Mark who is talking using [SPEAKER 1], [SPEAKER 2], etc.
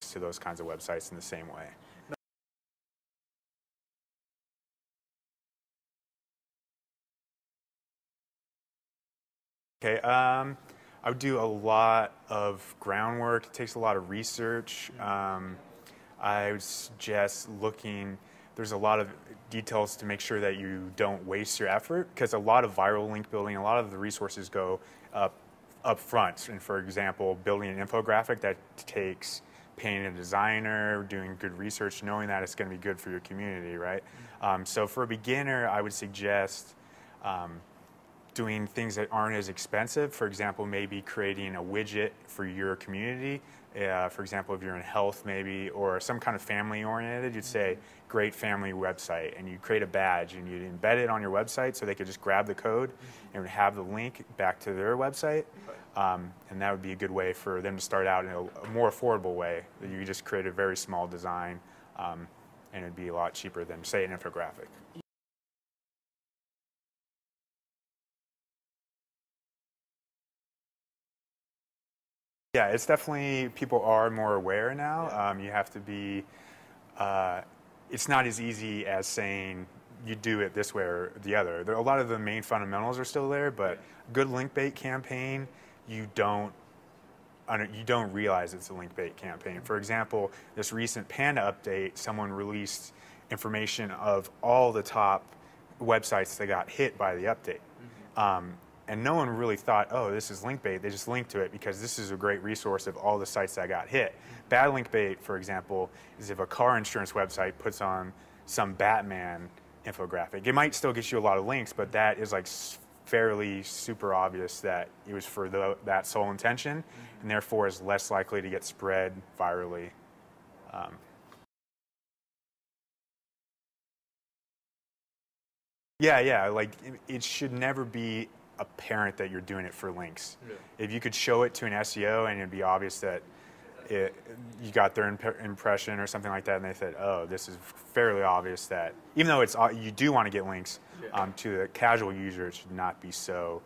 [SPEAKER 1] to those kinds of websites in the same way. Okay, I would do a lot of groundwork. It takes a lot of research. I would suggest looking, there's a lot of details to make sure that you don't waste your effort, because a lot of viral link building, a lot of the resources go up front. And for example, building an infographic, that takes paying a designer, doing good research, knowing that it's going to be good for your community, right? So for a beginner, I would suggest doing things that aren't as expensive. For example, maybe creating a widget for your community. For example, if you're in health maybe, or some kind of family oriented, you'd say, great family website, and you create a badge and you'd embed it on your website so they could just grab the code and have the link back to their website. And that would be a good way for them to start out in a more affordable way. You just create a very small design, and it'd be a lot cheaper than, say, an infographic. Yeah, it's definitely, people are more aware now. You have to be, it's not as easy as saying you do it this way or the other. A lot of the main fundamentals are still there, but good Linkbait campaign, you don't realize it's a Linkbait campaign. For example, this recent Panda update, someone released information of all the top websites that got hit by the update. And no one really thought, oh, this is Linkbait. They just linked to it because this is a great resource of all the sites that got hit. Bad Linkbait, for example, is if a car insurance website puts on some Batman infographic. It might still get you a lot of links, but that is like fairly super obvious that it was for that sole intention, and therefore is less likely to get spread virally. Yeah, like it should never be apparent that you're doing it for links. Yeah. If you could show it to an SEO and it'd be obvious that you got their impression or something like that, and they said, oh, this is fairly obvious that, even though you do want to get links, to the casual user, it should not be so